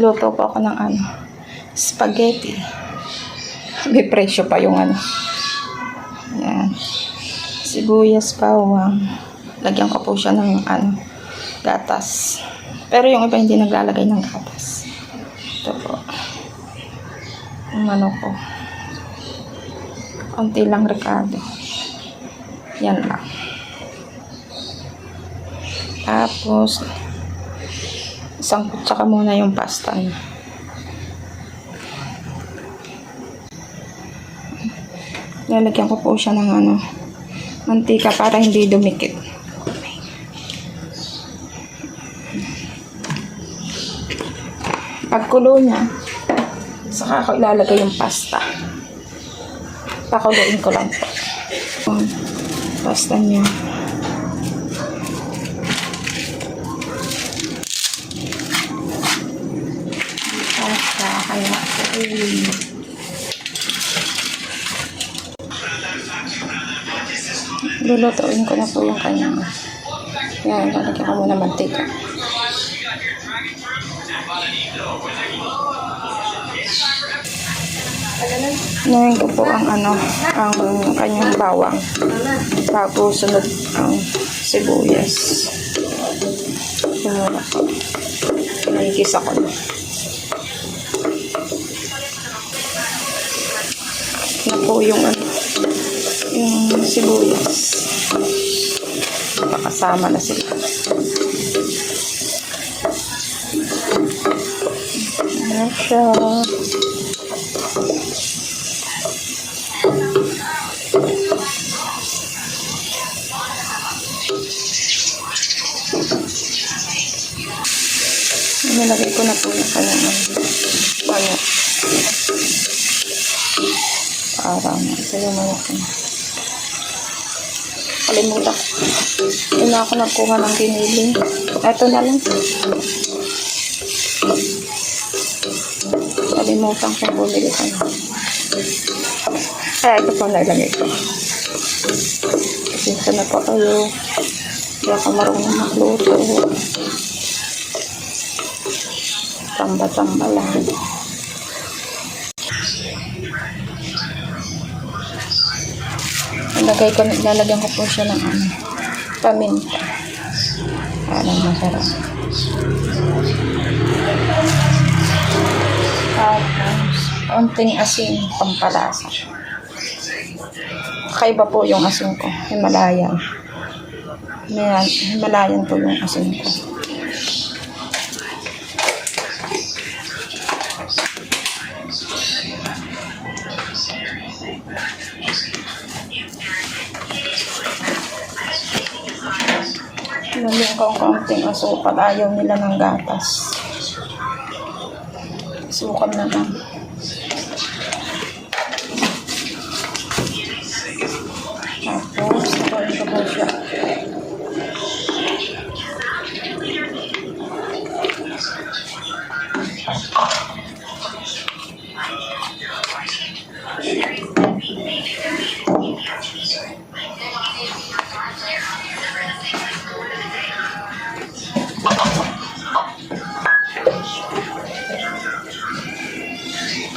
Magluto po ako ng spaghetti. May presyo pa yung Yan. Sibuyas, bawang. Lagyan ko po siya ng gatas. Pero yung iba hindi naglalagay ng gatas. Ito po. Yung ko. Konti lang Ricardo. Yan lang. Tapos, isang kutsaka muna yung pasta niya. Lalagyan ko po siya ng mantika para hindi dumikit. Pagkulo niya, saka ako ilalagay yung pasta. Pakuluin ko lang po. Pasta niya. Pasta, kaya lulutuin ko na po yung kanyang. Yan, lalagyan ko muna mantika. Ngayon ko po ang kanyang bawang. Bago sunod ang sibuyas. Yan po. Pinagigisa ko na. Na po yung sibuyas. Pakasama na sila. Ayan siya. Nilagay ko na po yung kanyang parang sa'yo mo yun. Kalimutan ko. Yun na ako nagkuha ng giniling. Ito na lang. Kalimutan ko bumili ko na. Ito po nalagay ko. Kasi na po kayo. Hindi ako marunong magluto. Tamba-tamba lang. Lalagyan ko po siya ng paminta. Parang masarap. Tapos, onting asin, pampalasa. Kakaiba po yung asin ko. Himalayan. Himalayan po yung asin ko. Lagyan ko ang konting asukal. Ayaw nila ng gatas. Asukal na lang. Tapos, nakuhin ko po siya.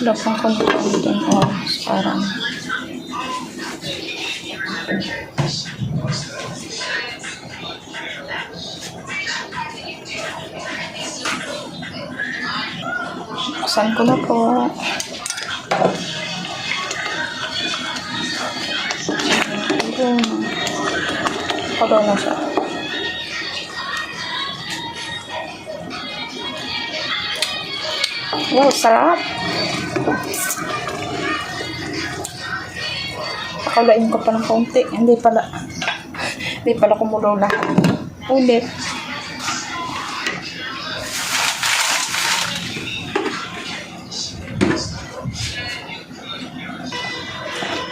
Lapang ko na konting oras parang buksan ko na po. Pagaw na siya. Wow, sarap. Pakalain ko pa ng kaunti. Hindi pala kumulo lahat. Ulit.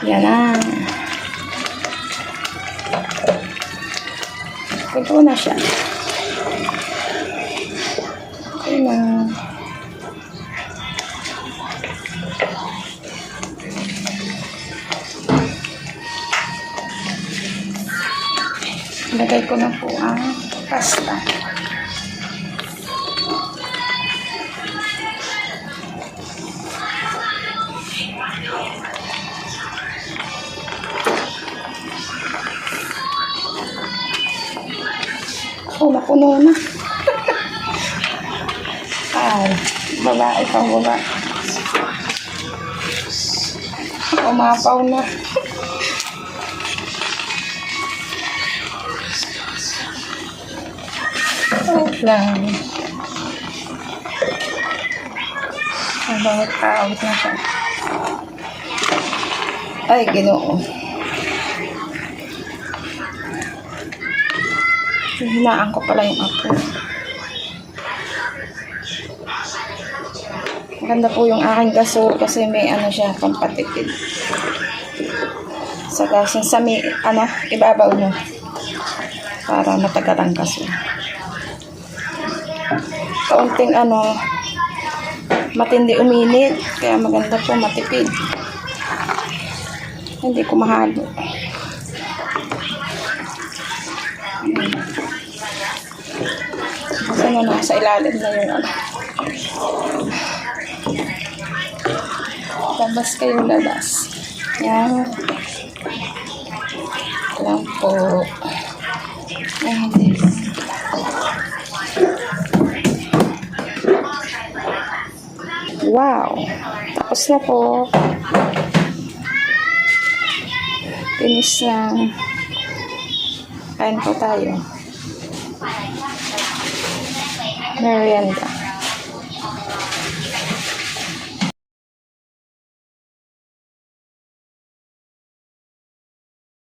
Yan na. Ito na siya. Okay na. Lagay ko na po ang pasta. Oh, napuno na. Ay, babae pang baba. Umapaw na. Wait lang. Bawat awit na siya. Ay, Ginoo. Hinaan ko pala yung apo. Maganda po yung aking gasol kasi may ano siya, pampatipid. Sa gasin, sa may, ibabaw nyo. Para matagal ang gasol. Kaunting matindi uminit. Kaya maganda po matipid. Hindi ko mahalo. Kasi nasa ilalim na yung labas kayo, labas. Yan. Lang po. Ayan. Wow. Tapos na po. Finish na. Kain po tayo. Merienda.